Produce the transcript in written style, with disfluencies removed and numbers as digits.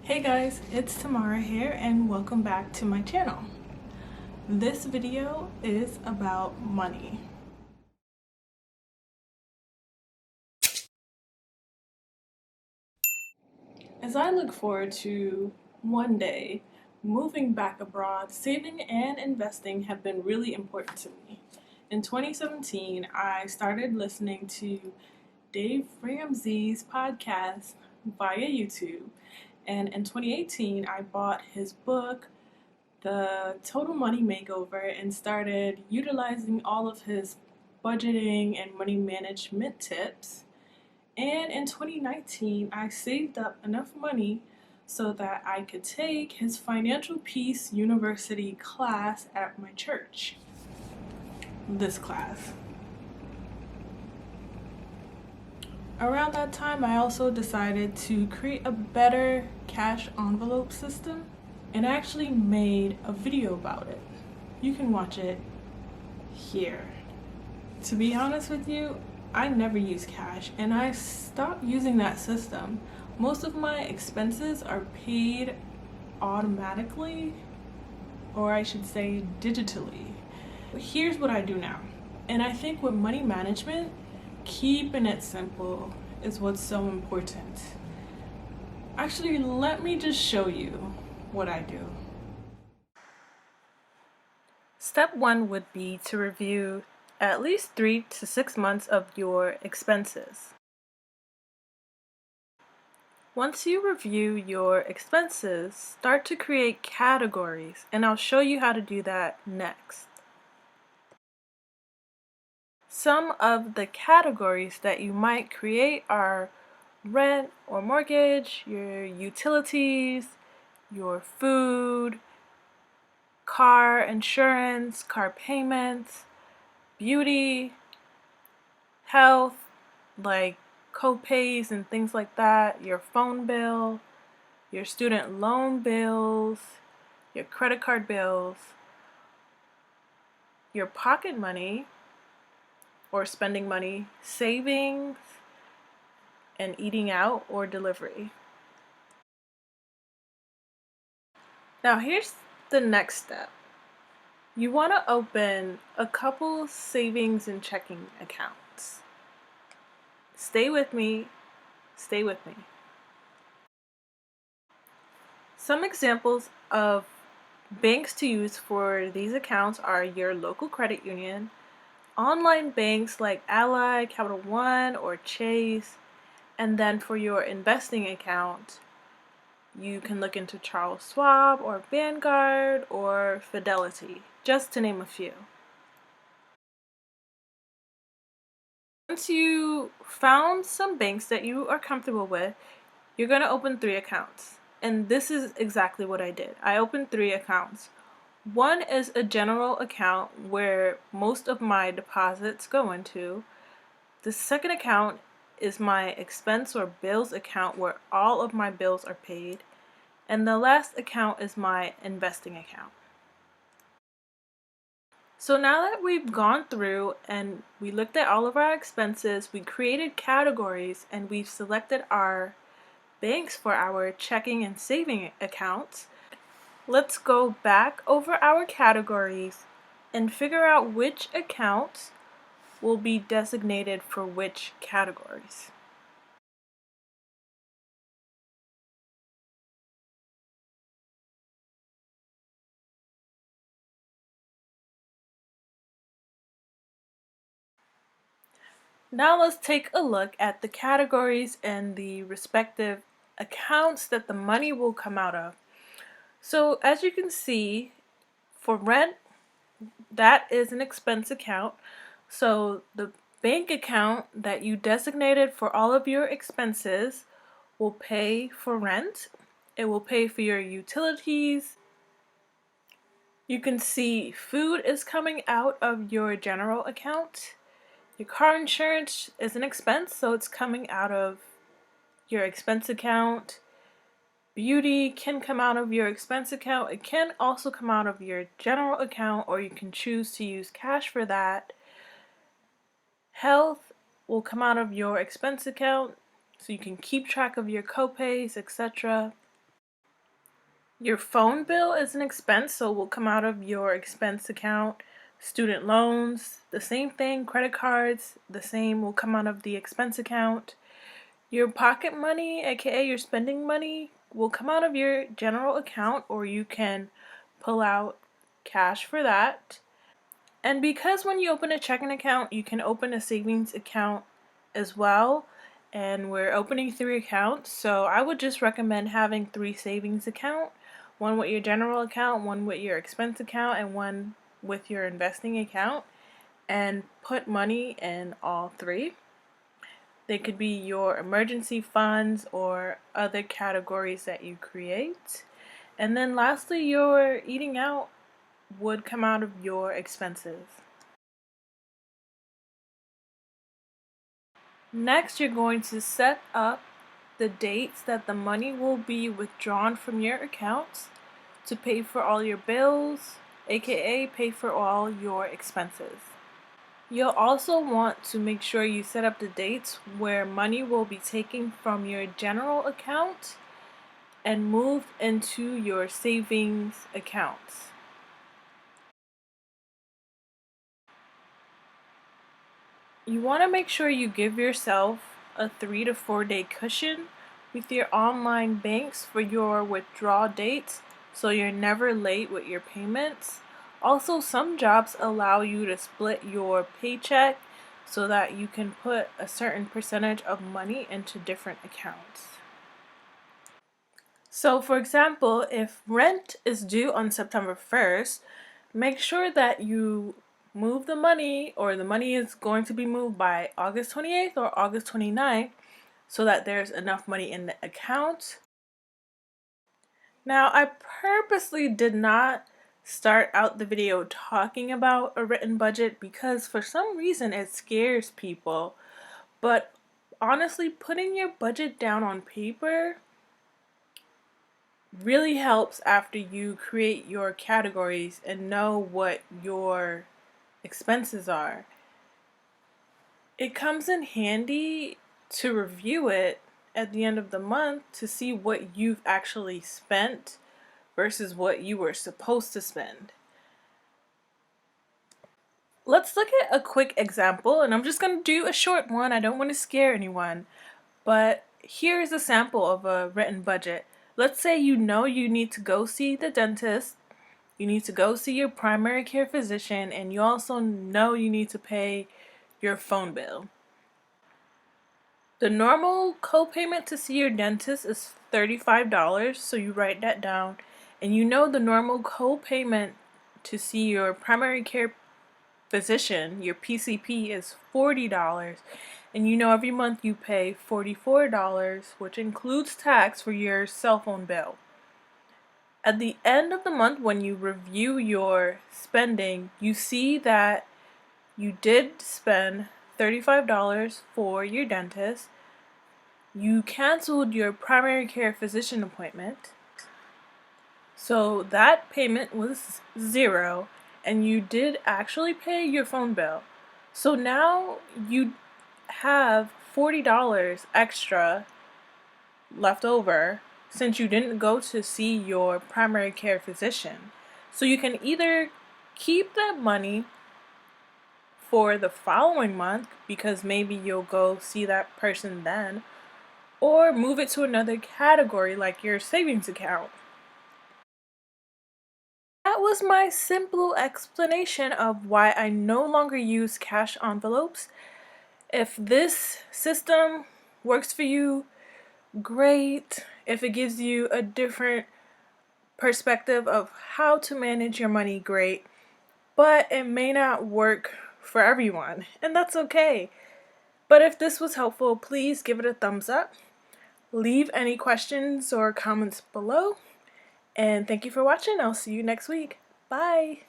Hey guys, it's Tamara here and welcome back to my channel. This video is about money. As I look forward to one day moving back abroad, saving and investing have been really important to me. In 2017, I started listening to Dave Ramsey's podcast via YouTube, and in 2018, I bought his book, The Total Money Makeover, and started utilizing all of his budgeting and money management tips. And in 2019, I saved up enough money so that I could take his Financial Peace University class at my church. This class. Around that time, I also decided to create a better cash envelope system and actually made a video about it. You can watch it here. To be honest with you, I never use cash and I stopped using that system. Most of my expenses are paid automatically, or I should say digitally. But here's what I do now. And I think with money management, keeping it simple is what's so important. Actually, let me just show you what I do. Step 1 would be to review at least 3 to 6 months of your expenses. Once you review your expenses, start to create categories, and I'll show you how to do that next. Some of the categories that you might create are rent or mortgage, your utilities, your food, car insurance, car payments, beauty, health, like co-pays and things like that, your phone bill, your student loan bills, your credit card bills, your pocket money or spending money, savings, and eating out or delivery. Now here's the next step. You want to open a couple savings and checking accounts. Stay with me. Some examples of banks to use for these accounts are your local credit union, online banks like Ally, Capital One, or Chase, and then for your investing account, you can look into Charles Schwab or Vanguard or Fidelity, just to name a few. Once you found some banks that you are comfortable with, you're going to open 3 accounts. And this is exactly what I did. I opened 3 accounts. One is a general account where most of my deposits go into. The second account is my expense or bills account where all of my bills are paid. And the last account is my investing account. So now that we've gone through and we looked at all of our expenses, we created categories, and we've selected our banks for our checking and saving accounts, let's go back over our categories and figure out which accounts will be designated for which categories. Now let's take a look at the categories and the respective accounts that the money will come out of. So as you can see, for rent, that is an expense account. So the bank account that you designated for all of your expenses will pay for rent. It will pay for your utilities. You can see food is coming out of your general account. Your car insurance is an expense, so it's coming out of your expense account. Beauty can come out of your expense account. It can also come out of your general account, or you can choose to use cash for that. Health will come out of your expense account, so you can keep track of your co-pays, etc. Your phone bill is an expense, so will come out of your expense account. Student loans, the same thing. Credit cards, the same, will come out of the expense account. Your pocket money, aka your spending money, will come out of your general account, or you can pull out cash for that. And because when you open a checking account, you can open a savings account as well. And we're opening 3 accounts, so I would just recommend having 3 savings accounts. One with your general account, one with your expense account, and one with your investing account. And put money in all 3. They could be your emergency funds or other categories that you create. And then lastly, your eating out would come out of your expenses. Next, you're going to set up the dates that the money will be withdrawn from your accounts to pay for all your bills, aka pay for all your expenses. You'll also want to make sure you set up the dates where money will be taken from your general account and moved into your savings accounts. You want to make sure you give yourself a 3 to 4 day cushion with your online banks for your withdrawal dates so you're never late with your payments. Also, some jobs allow you to split your paycheck so that you can put a certain percentage of money into different accounts. So, for example, if rent is due on September 1st, make sure that you move the money, or the money is going to be moved by August 28th or August 29th, so that there's enough money in the account. Now, I purposely did not start out the video talking about a written budget because for some reason it scares people. But honestly, putting your budget down on paper really helps after you create your categories and know what your expenses are. It comes in handy to review it at the end of the month to see what you've actually spent versus what you were supposed to spend. Let's look at a quick example, and I'm just going to do a short one. I don't want to scare anyone, but here's a sample of a written budget. Let's say you know you need to go see the dentist, you need to go see your primary care physician, and you also know you need to pay your phone bill. The normal copayment to see your dentist is $35, so you write that down. And you know the normal copayment to see your primary care physician, your PCP, is $40. And you know every month you pay $44, which includes tax for your cell phone bill. At the end of the month, when you review your spending, you see that you did spend $35 for your dentist. You canceled your primary care physician appointment, so that payment was $0, and you did actually pay your phone bill. So now you have $40 extra left over since you didn't go to see your primary care physician. So you can either keep that money for the following month because maybe you'll go see that person then, or move it to another category like your savings account. That was my simple explanation of why I no longer use cash envelopes. If this system works for you, great. If it gives you a different perspective of how to manage your money, great. But it may not work for everyone, and that's okay. But if this was helpful, please give it a thumbs up. Leave any questions or comments below. And thank you for watching. I'll see you next week. Bye!